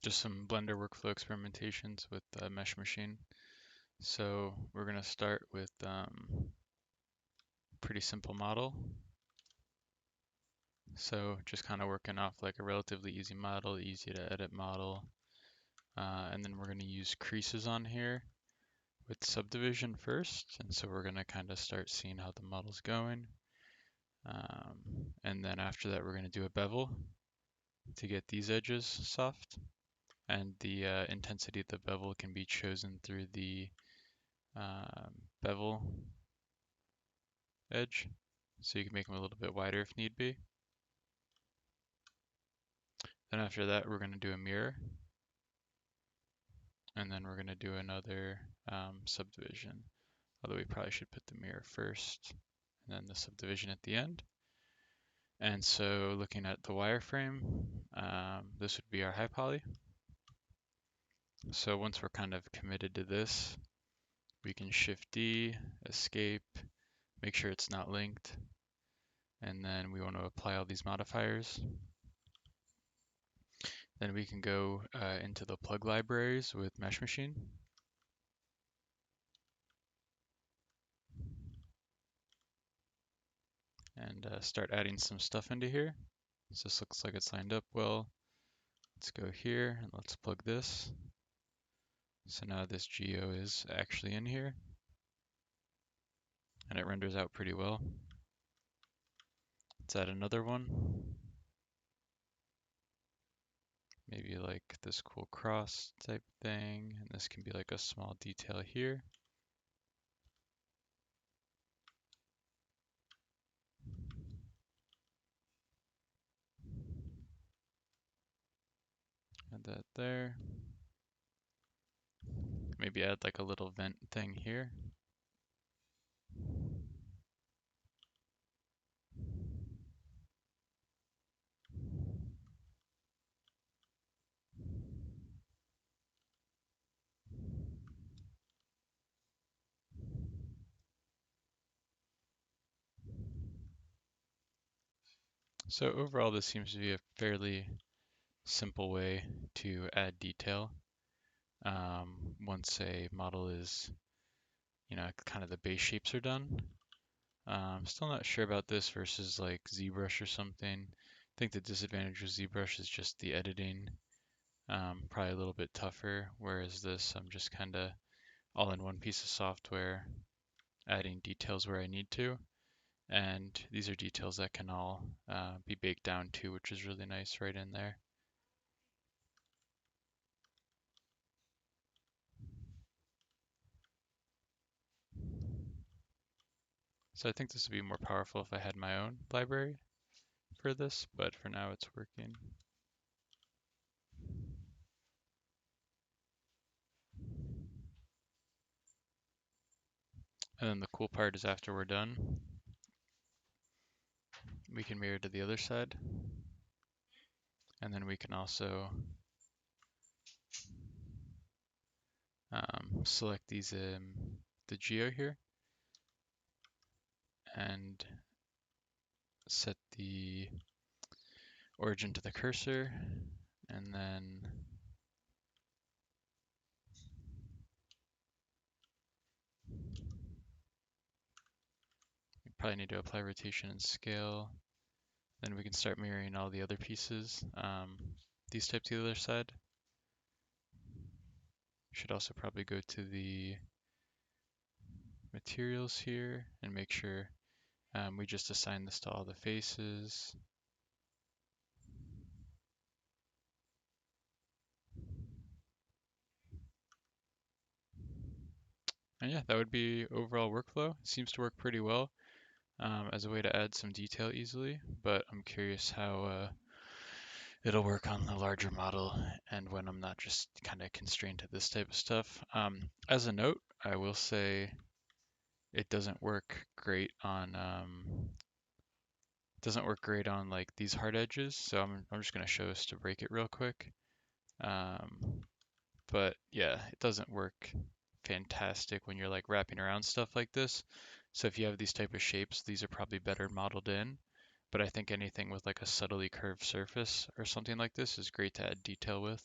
just some Blender workflow experimentations with Mesh Machine. So we're going to start with pretty simple model. So just kind of working off like a relatively easy model, easy to edit model. And then we're going to use creases on here with subdivision first. And so we're going to kind of start seeing how the model's going. And then after that, we're going to do a bevel to get these edges soft. And the intensity of the bevel can be chosen through the bevel edge. So you can make them a little bit wider if need be. Then after that, we're going to do a mirror. And then we're going to do another subdivision. Although we probably should put the mirror first and then the subdivision at the end. And so looking at the wireframe, this would be our high poly. So once we're kind of committed to this, we can Shift D, escape, make sure it's not linked. And then we want to apply all these modifiers. Then we can go into the plug libraries with Mesh Machine. And start adding some stuff into here. So this looks like it's lined up well. Let's go here and let's plug this. So now this geo is actually in here. And it renders out pretty well. Let's add another one. Maybe like this cool cross type thing. And this can be like a small detail here. Add that there. Maybe add like a little vent thing here. So overall, this seems to be a fairly simple way to add detail. Once a model is, kind of the base shapes are done. Still not sure about this versus like ZBrush or something. I think the disadvantage with ZBrush is just the editing, probably a little bit tougher, whereas this I'm just kind of all in one piece of software, adding details where I need to. And these are details that can all be baked down too, which is really nice right in there. So I think this would be more powerful if I had my own library for this, but for now it's working. And then the cool part is after we're done, we can mirror to the other side. And then we can also select these the geo here and set the origin to the cursor, and then we probably need to apply rotation and scale. Then we can start mirroring all the other pieces. These types to the other side. Should also probably go to the materials here and make sure we just assign this to all the faces. And yeah, that would be overall workflow. It seems to work pretty well as a way to add some detail easily, but I'm curious how it'll work on the larger model and when I'm not just kind of constrained to this type of stuff. As a note, I will say it doesn't work great on like these hard edges. So I'm just gonna show us to break it real quick. But yeah, it doesn't work fantastic when you're like wrapping around stuff like this. So if you have these type of shapes, these are probably better modeled in. But I think anything with like a subtly curved surface or something like this is great to add detail with.